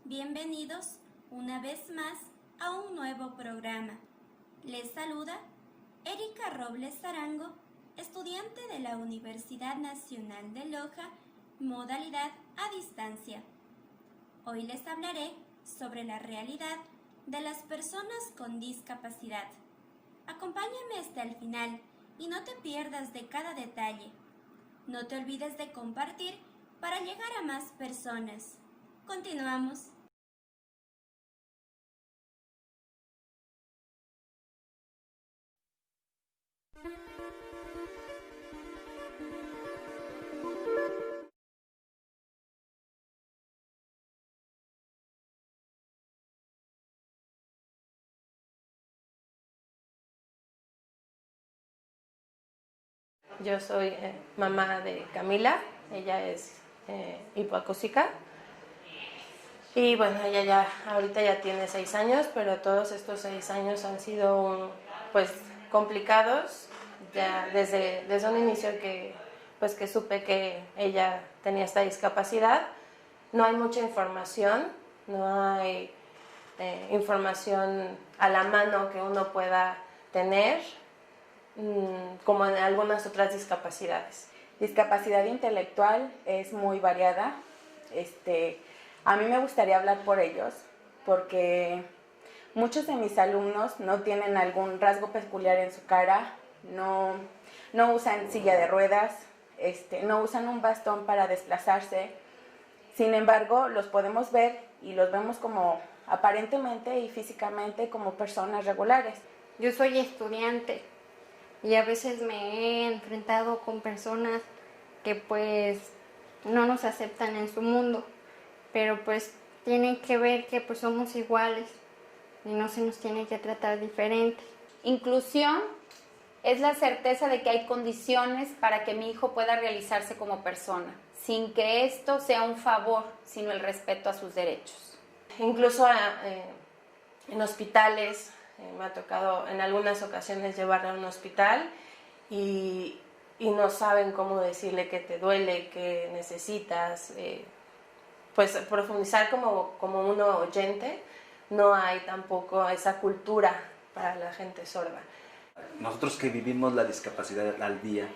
Bienvenidos una vez más a un nuevo programa. Les saluda Erika Robles Arango, estudiante de la Universidad Nacional de Loja, modalidad a distancia. Hoy les hablaré sobre la realidad de las personas con discapacidad. Acompáñame hasta el final y no te pierdas de cada detalle. No te olvides de compartir para llegar a más personas. Continuamos. Yo soy mamá de Camila, ella es hipoacúsica y bueno, ella ya ahorita ya tiene 6 años, pero todos estos 6 años han sido complicados, ya desde un inicio que supe que ella tenía esta discapacidad. No hay mucha información, no hay información a la mano que uno pueda tener, como en algunas otras discapacidades. Discapacidad intelectual es muy variada. A mí me gustaría hablar por ellos porque muchos de mis alumnos no tienen algún rasgo peculiar en su cara, no usan silla de ruedas, no usan un bastón para desplazarse. Sin embargo, los podemos ver y los vemos como aparentemente y físicamente como personas regulares. Yo soy estudiante y a veces me he enfrentado con personas que pues no nos aceptan en su mundo, pero pues tienen que ver que pues somos iguales y no se nos tiene que tratar diferente. Inclusión es la certeza de que hay condiciones para que mi hijo pueda realizarse como persona, sin que esto sea un favor, sino el respeto a sus derechos. Incluso en hospitales, me ha tocado en algunas ocasiones llevarla a un hospital y no saben cómo decirle que te duele, que necesitas, pues profundizar como uno oyente. No hay tampoco esa cultura para la gente sorda. Nosotros que vivimos la discapacidad al día,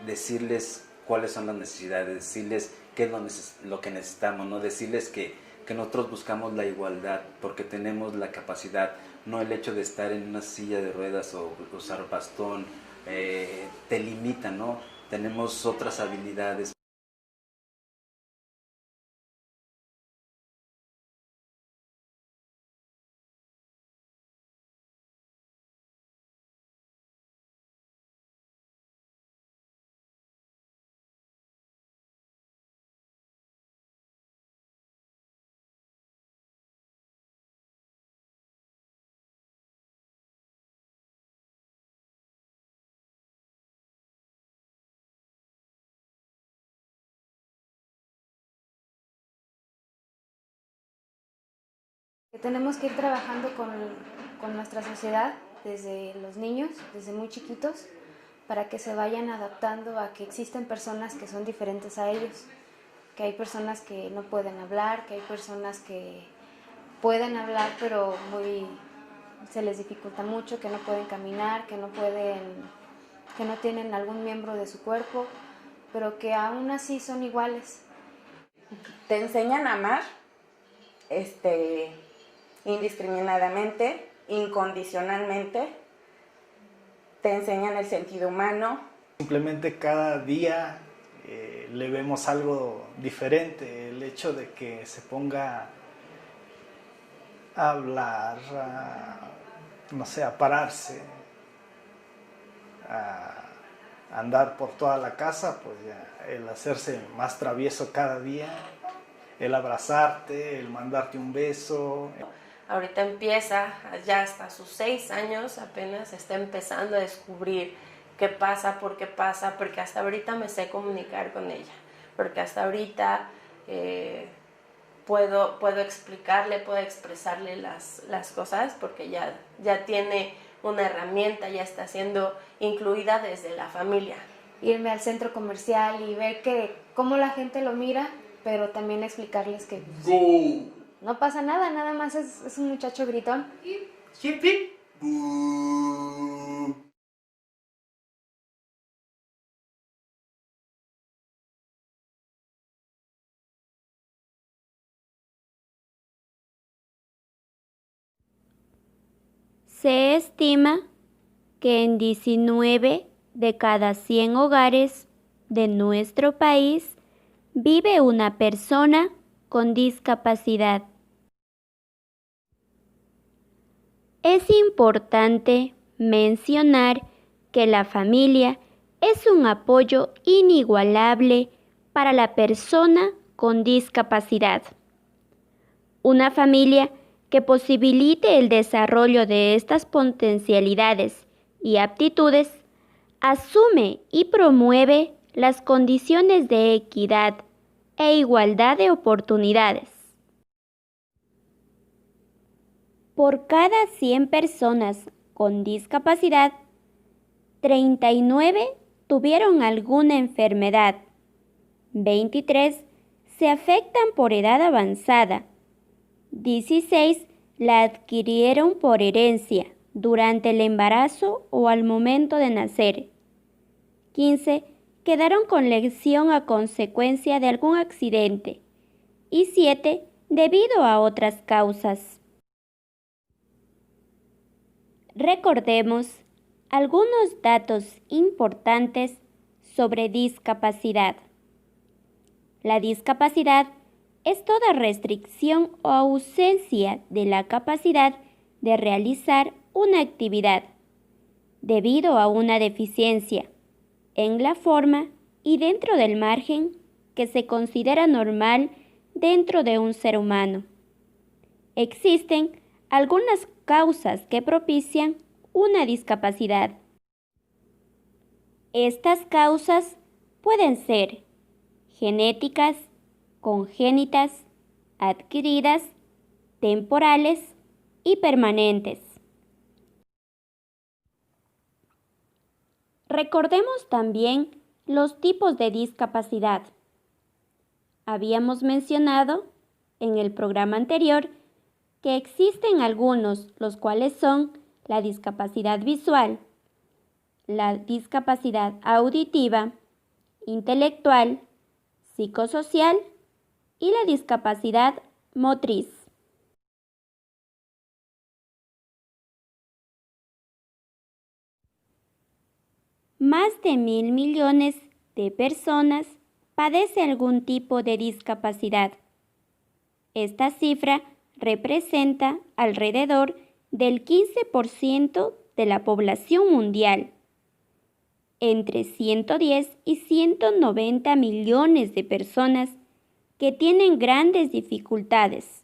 decirles cuáles son las necesidades, decirles qué es lo que necesitamos, ¿no? Decirles que nosotros buscamos la igualdad porque tenemos la capacidad, no el hecho de estar en una silla de ruedas o usar bastón te limita, ¿no? Tenemos otras habilidades. Tenemos que ir trabajando con nuestra sociedad desde los niños, desde muy chiquitos, para que se vayan adaptando a que existen personas que son diferentes a ellos, que hay personas que no pueden hablar, que hay personas que pueden hablar pero se les dificulta mucho, que no pueden caminar, que no tienen algún miembro de su cuerpo, pero que aún así son iguales. Te enseñan a amar, indiscriminadamente, incondicionalmente, te enseñan el sentido humano. Simplemente cada día le vemos algo diferente, el hecho de que se ponga a hablar, no sé, a pararse, a andar por toda la casa, pues ya, el hacerse más travieso cada día, el abrazarte, el mandarte un beso. Ahorita empieza, ya hasta sus 6 años apenas está empezando a descubrir qué pasa, porque hasta ahorita me sé comunicar con ella, porque hasta ahorita puedo explicarle, puedo expresarle las cosas, porque ya tiene una herramienta, ya está siendo incluida desde la familia. Irme al centro comercial y ver cómo la gente lo mira, pero también explicarles que no pasa nada, nada más es un muchacho gritón. Se estima que en 19 de cada 100 hogares de nuestro país vive una persona con discapacidad. Es importante mencionar que la familia es un apoyo inigualable para la persona con discapacidad. Una familia que posibilite el desarrollo de estas potencialidades y aptitudes asume y promueve las condiciones de equidad e igualdad de oportunidades. Por cada 100 personas con discapacidad, 39 tuvieron alguna enfermedad, 23 se afectan por edad avanzada, 16 la adquirieron por herencia durante el embarazo o al momento de nacer, 15 quedaron con lesión a consecuencia de algún accidente y 7 debido a otras causas. Recordemos algunos datos importantes sobre discapacidad. La discapacidad es toda restricción o ausencia de la capacidad de realizar una actividad debido a una deficiencia en la forma y dentro del margen que se considera normal dentro de un ser humano. Existen algunas causas que propician una discapacidad. Estas causas pueden ser genéticas, congénitas, adquiridas, temporales y permanentes. Recordemos también los tipos de discapacidad. Habíamos mencionado en el programa anterior que existen algunos, los cuales son la discapacidad visual, la discapacidad auditiva, intelectual, psicosocial y la discapacidad motriz. Más de 1.000 millones de personas padecen algún tipo de discapacidad. Esta cifra representa alrededor del 15% de la población mundial. Entre 110 y 190 millones de personas que tienen grandes dificultades.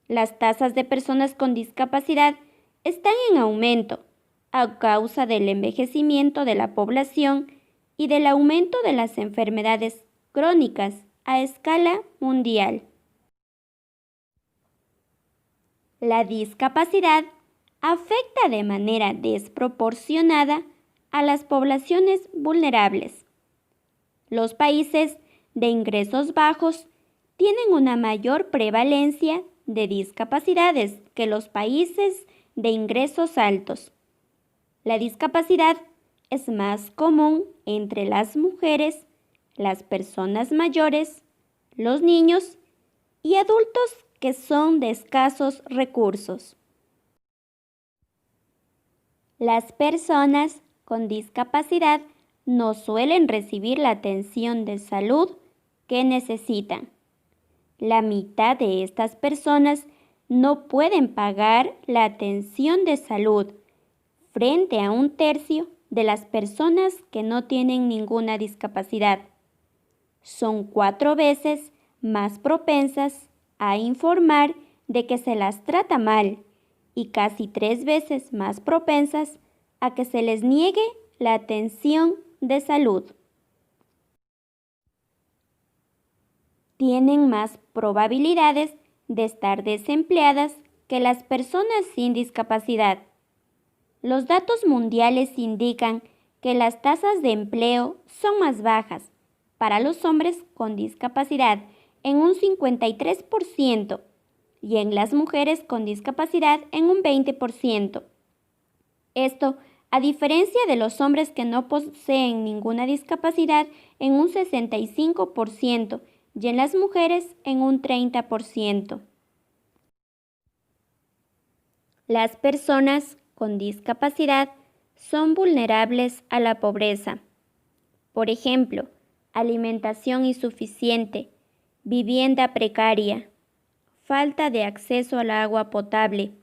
Las tasas de personas con discapacidad están en aumento a causa del envejecimiento de la población y del aumento de las enfermedades crónicas a escala mundial. La discapacidad afecta de manera desproporcionada a las poblaciones vulnerables. Los países de ingresos bajos tienen una mayor prevalencia de discapacidades que los países de ingresos altos. La discapacidad es más común entre las mujeres, las personas mayores, los niños y adultos que son de escasos recursos. Las personas con discapacidad no suelen recibir la atención de salud que necesitan. La mitad de estas personas no pueden pagar la atención de salud frente a un tercio de las personas que no tienen ninguna discapacidad. Son 4 veces más propensas a informar de que se las trata mal y casi 3 veces más propensas a que se les niegue la atención de salud. Tienen más probabilidades de estar desempleadas que las personas sin discapacidad. Los datos mundiales indican que las tasas de empleo son más bajas para los hombres con discapacidad en un 53% y en las mujeres con discapacidad en un 20%. Esto a diferencia de los hombres que no poseen ninguna discapacidad en un 65% y en las mujeres en un 30%. Las personas con discapacidad son vulnerables a la pobreza. Por ejemplo, alimentación insuficiente, vivienda precaria, falta de acceso al agua potable.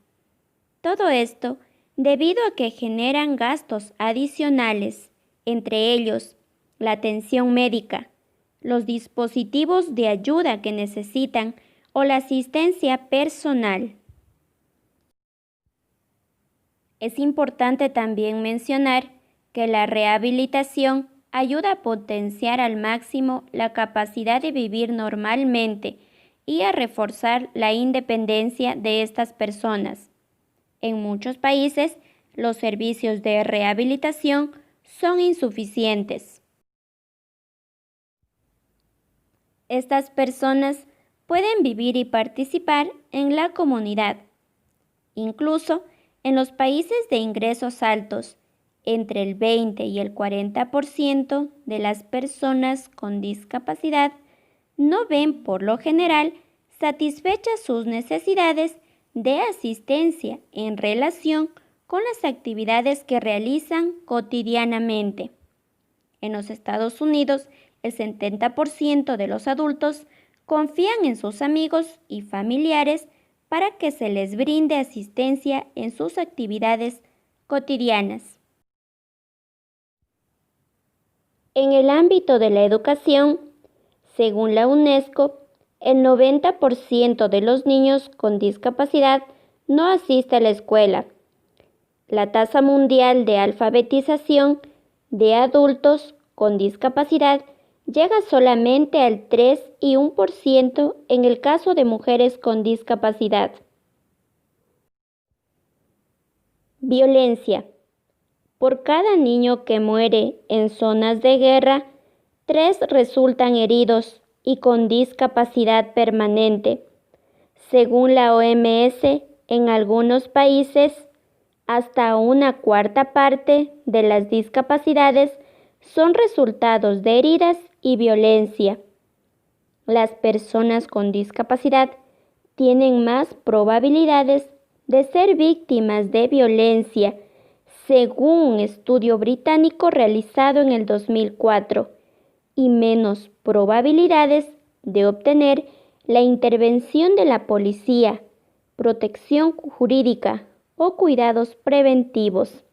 Todo esto debido a que generan gastos adicionales, entre ellos la atención médica, los dispositivos de ayuda que necesitan o la asistencia personal. Es importante también mencionar que la rehabilitación ayuda a potenciar al máximo la capacidad de vivir normalmente y a reforzar la independencia de estas personas. En muchos países, los servicios de rehabilitación son insuficientes. Estas personas pueden vivir y participar en la comunidad. Incluso en los países de ingresos altos, entre el 20 y el 40% de las personas con discapacidad no ven por lo general satisfechas sus necesidades de asistencia en relación con las actividades que realizan cotidianamente. En los Estados Unidos, el 70% de los adultos confían en sus amigos y familiares para que se les brinde asistencia en sus actividades cotidianas. En el ámbito de la educación, según la UNESCO, el 90% de los niños con discapacidad no asiste a la escuela. La tasa mundial de alfabetización de adultos con discapacidad llega solamente al 3,1% en el caso de mujeres con discapacidad. Violencia. Por cada niño que muere en zonas de guerra, 3 resultan heridos y con discapacidad permanente. Según la OMS, en algunos países, hasta una cuarta parte de las discapacidades son resultados de heridas y violencia. Las personas con discapacidad tienen más probabilidades de ser víctimas de violencia, según un estudio británico realizado en el 2004, y menos probabilidades de obtener la intervención de la policía, protección jurídica o cuidados preventivos.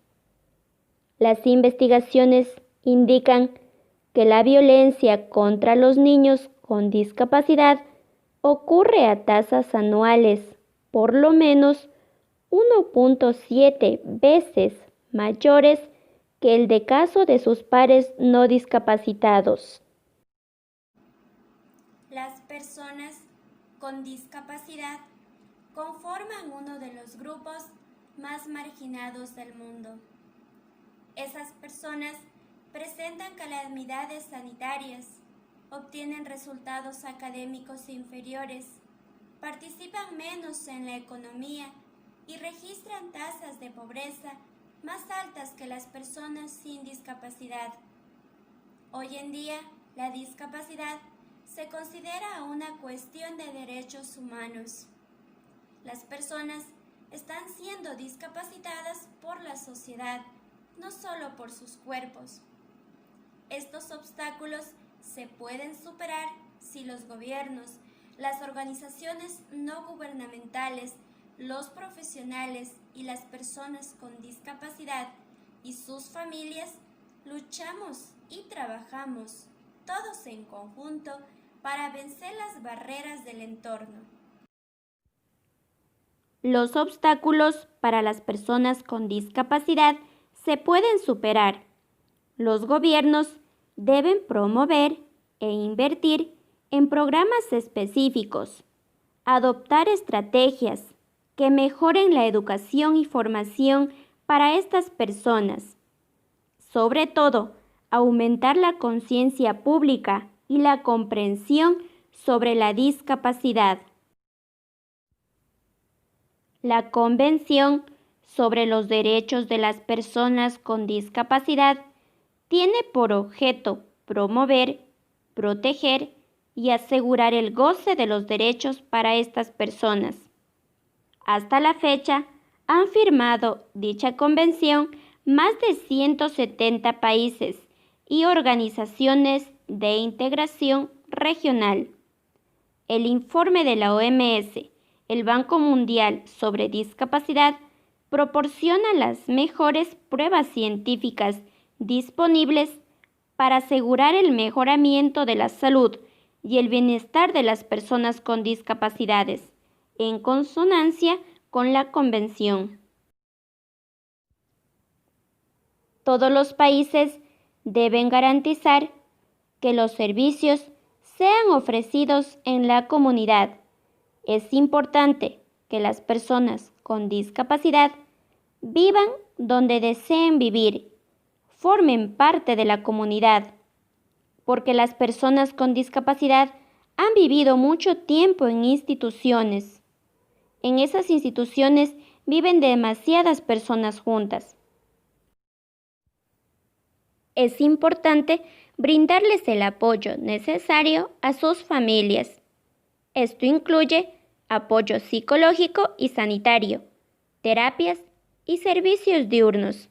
Las investigaciones indican que la violencia contra los niños con discapacidad ocurre a tasas anuales por lo menos 1,7 veces mayores que el de caso de sus pares no discapacitados. Las personas con discapacidad conforman uno de los grupos más marginados del mundo. Esas personas presentan calamidades sanitarias, obtienen resultados académicos inferiores, participan menos en la economía y registran tasas de pobreza más altas que las personas sin discapacidad. Hoy en día, la discapacidad se considera una cuestión de derechos humanos. Las personas están siendo discapacitadas por la sociedad, no solo por sus cuerpos. Estos obstáculos se pueden superar si los gobiernos, las organizaciones no gubernamentales, los profesionales y las personas con discapacidad y sus familias luchamos y trabajamos todos en conjunto para vencer las barreras del entorno. Los obstáculos para las personas con discapacidad se pueden superar. Los gobiernos deben promover e invertir en programas específicos, adoptar estrategias que mejoren la educación y formación para estas personas. Sobre todo, aumentar la conciencia pública y la comprensión sobre la discapacidad. La Convención sobre los Derechos de las Personas con Discapacidad tiene por objeto promover, proteger y asegurar el goce de los derechos para estas personas. Hasta la fecha, han firmado dicha convención más de 170 países y organizaciones de integración regional. El informe de la OMS, el Banco Mundial sobre Discapacidad, proporciona las mejores pruebas científicas disponibles para asegurar el mejoramiento de la salud y el bienestar de las personas con discapacidades, en consonancia con la Convención. Todos los países deben garantizar que los servicios sean ofrecidos en la comunidad. Es importante que las personas con discapacidad vivan donde deseen vivir, formen parte de la comunidad, porque las personas con discapacidad han vivido mucho tiempo en instituciones. En esas instituciones viven demasiadas personas juntas. Es importante brindarles el apoyo necesario a sus familias. Esto incluye apoyo psicológico y sanitario, terapias y servicios diurnos.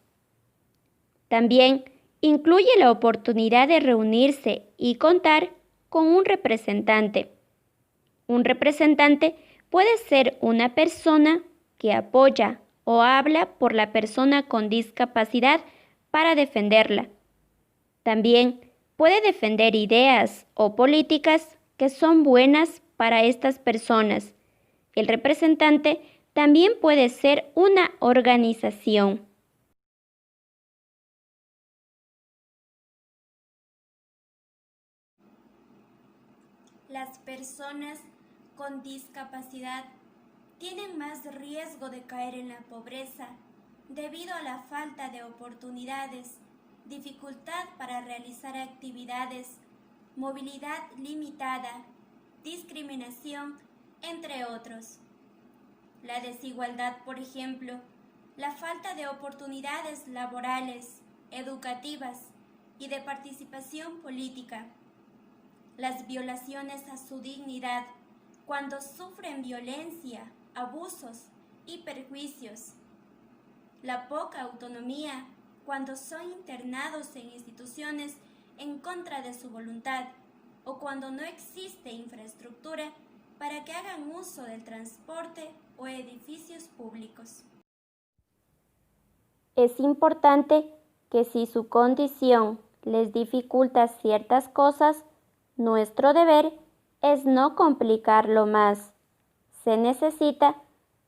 También incluye la oportunidad de reunirse y contar con un representante. Un representante puede ser una persona que apoya o habla por la persona con discapacidad para defenderla. También puede defender ideas o políticas que son buenas para estas personas. El representante también puede ser una organización. Las personas con discapacidad tienen más riesgo de caer en la pobreza debido a la falta de oportunidades, dificultad para realizar actividades, movilidad limitada, discriminación, entre otros. La desigualdad, por ejemplo, la falta de oportunidades laborales, educativas y de participación política. Las violaciones a su dignidad cuando sufren violencia, abusos y perjuicios. La poca autonomía cuando son internados en instituciones en contra de su voluntad o cuando no existe infraestructura para que hagan uso del transporte o edificios públicos. Es importante que si su condición les dificulta ciertas cosas, nuestro deber es no complicarlo más. Se necesita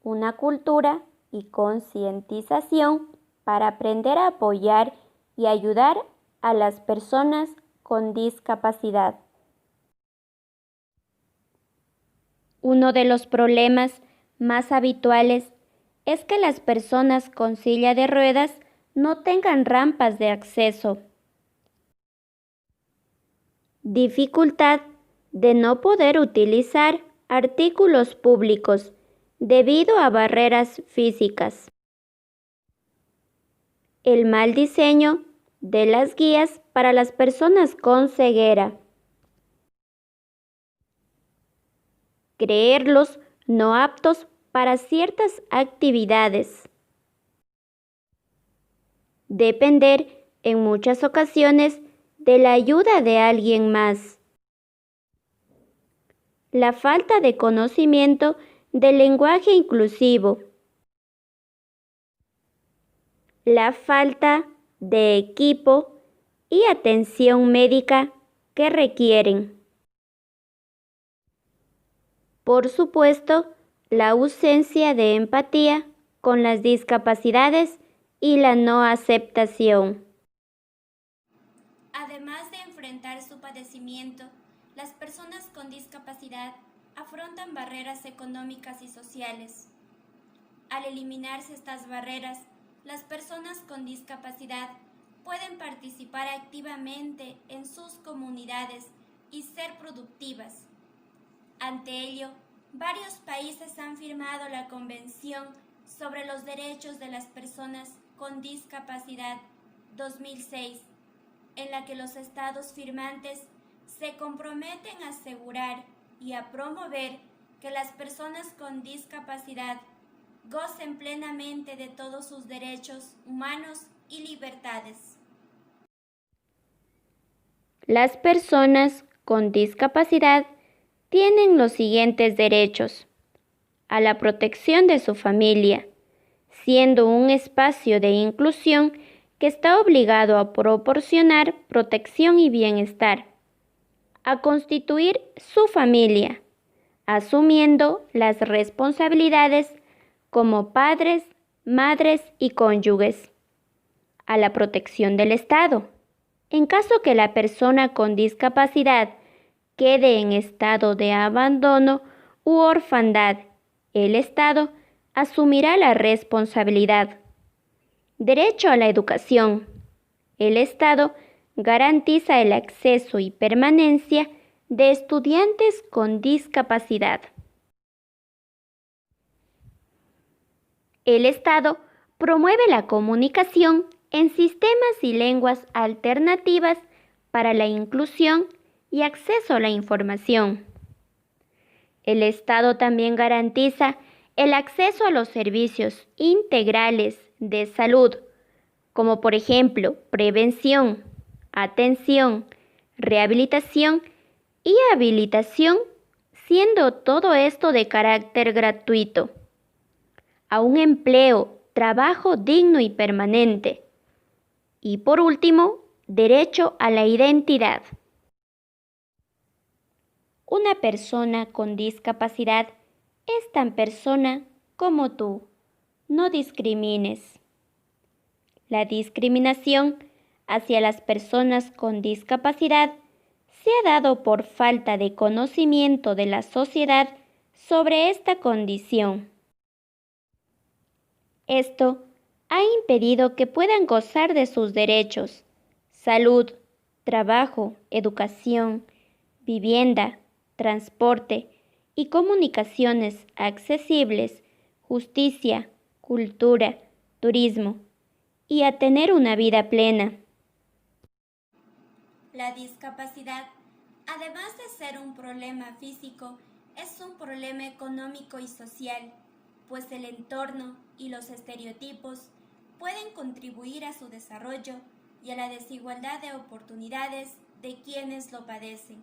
una cultura y concientización para aprender a apoyar y ayudar a las personas con discapacidad. Uno de los problemas más habituales es que las personas con silla de ruedas no tengan rampas de acceso. Dificultad de no poder utilizar artículos públicos debido a barreras físicas. El mal diseño de las guías para las personas con ceguera. Creerlos no aptos para ciertas actividades. Depender en muchas ocasiones de la ayuda de alguien más. La falta de conocimiento del lenguaje inclusivo. La falta de equipo y atención médica que requieren. Por supuesto, la ausencia de empatía con las discapacidades y la no aceptación. Además de enfrentar su padecimiento, las personas con discapacidad afrontan barreras económicas y sociales. Al eliminarse estas barreras, las personas con discapacidad pueden participar activamente en sus comunidades y ser productivas, Ante ello, varios países han firmado la Convención sobre los Derechos de las Personas con Discapacidad 2006, en la que los estados firmantes se comprometen a asegurar y a promover que las personas con discapacidad gocen plenamente de todos sus derechos humanos y libertades. Las personas con discapacidad tienen los siguientes derechos: a la protección de su familia, siendo un espacio de inclusión que está obligado a proporcionar protección y bienestar, a constituir su familia, asumiendo las responsabilidades como padres, madres y cónyuges, a la protección del Estado. En caso que la persona con discapacidad quede en estado de abandono u orfandad, el Estado asumirá la responsabilidad. Derecho a la educación. El Estado garantiza el acceso y permanencia de estudiantes con discapacidad. El Estado promueve la comunicación en sistemas y lenguas alternativas para la inclusión y acceso a la información. El Estado también garantiza el acceso a los servicios integrales de salud, como por ejemplo prevención, atención, rehabilitación y habilitación, siendo todo esto de carácter gratuito, a un empleo, trabajo digno y permanente. Y por último, derecho a la identidad. Una persona con discapacidad es tan persona como tú. No discrimines. La discriminación hacia las personas con discapacidad se ha dado por falta de conocimiento de la sociedad sobre esta condición. Esto ha impedido que puedan gozar de sus derechos: salud, trabajo, educación, vivienda, transporte y comunicaciones accesibles, justicia, cultura, turismo, y a tener una vida plena. La discapacidad, además de ser un problema físico, es un problema económico y social, pues el entorno y los estereotipos pueden contribuir a su desarrollo y a la desigualdad de oportunidades de quienes lo padecen.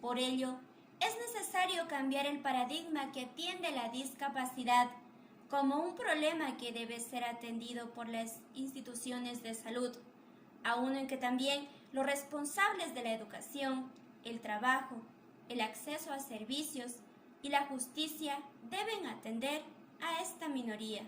Por ello, es necesario cambiar el paradigma que atiende la discapacidad como un problema que debe ser atendido por las instituciones de salud, a uno en que también los responsables de la educación, el trabajo, el acceso a servicios y la justicia deben atender a esta minoría.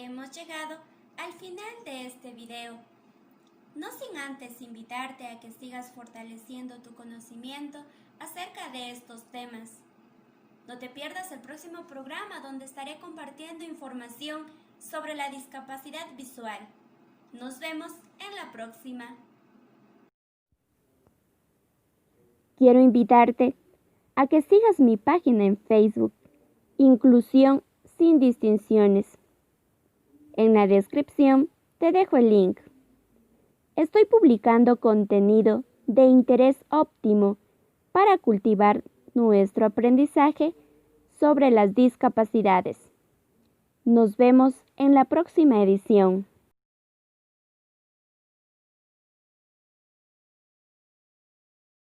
hemos llegado al final de este video. No sin antes invitarte a que sigas fortaleciendo tu conocimiento acerca de estos temas. No te pierdas el próximo programa donde estaré compartiendo información sobre la discapacidad visual. Nos vemos en la próxima. Quiero invitarte a que sigas mi página en Facebook, Inclusión sin distinciones. En la descripción te dejo el link. Estoy publicando contenido de interés óptimo para cultivar nuestro aprendizaje sobre las discapacidades. Nos vemos en la próxima edición.